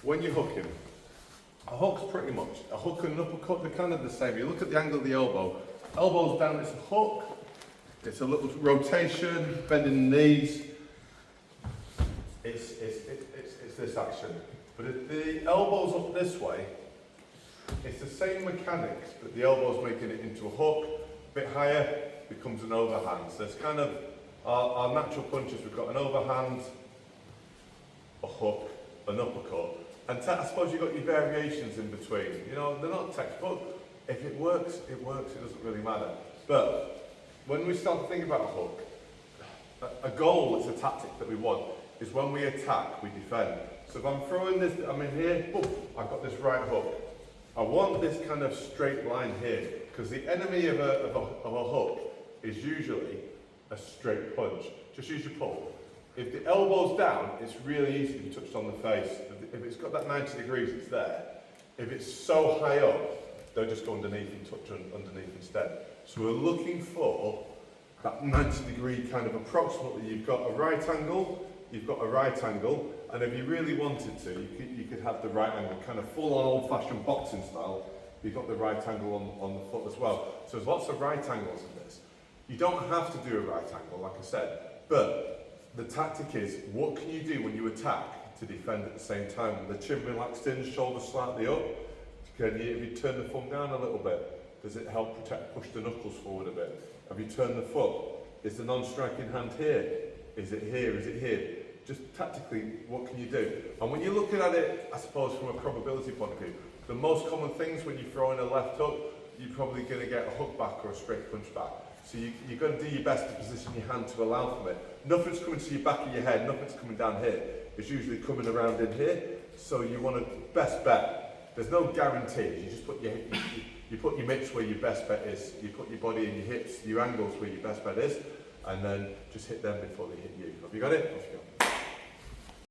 when you're hooking, a hook's pretty much, a hook and an uppercut, they're kind of the same. You look at the angle of the elbow, elbow's down, it's a hook, it's a little rotation, bending the knees, it's this action. But if the elbow's up this way, it's the same mechanics, but the elbow's making it into a hook, a bit higher, becomes an overhand. So it's kind of our natural punches, we've got an overhand, a hook, an uppercut. And I suppose you've got your variations in between. You know, they're not textbook. If it works, it works, it doesn't really matter. But when we start to think about a hook, a goal, it's a tactic that we want, is when we attack, we defend. So if I'm throwing this, I'm in here, boom, I've got this right hook. I want this kind of straight line here, because the enemy of a hook is usually a straight punch. Just use your pull. If the elbow's down, it's really easy to be touched on the face. If it's got that 90 degrees, it's there. If it's so high up, they'll just go underneath and touch underneath instead. So we're looking for that 90 degree kind of approximately. You've got a right angle, and if you really wanted to, you could have the right angle, kind of full on old-fashioned boxing style. You've got the right angle on the foot as well. So there's lots of right angles in this. You don't have to do a right angle, like I said, but the tactic is, what can you do when you attack to defend at the same time? With the chin relaxed in, shoulders slightly up. If you turn the thumb down a little bit, does it help push the knuckles forward a bit? Have you turned the foot? Is the non-striking hand here? Is it here? Is it here? Just tactically, what can you do? And when you're looking at it, I suppose from a probability point of view, the most common things when you're throwing a left hook, you're probably going to get a hook back or a straight punch back. So you've got to do your best to position your hand to allow for it. Nothing's coming to your back of your head, nothing's coming down here. It's usually coming around in here. So you want to best bet. There's no guarantees. You just put your mitts where your best bet is. You put your body and your hips, your angles where your best bet is, and then just hit them before they hit you. Have you got it? Off you go.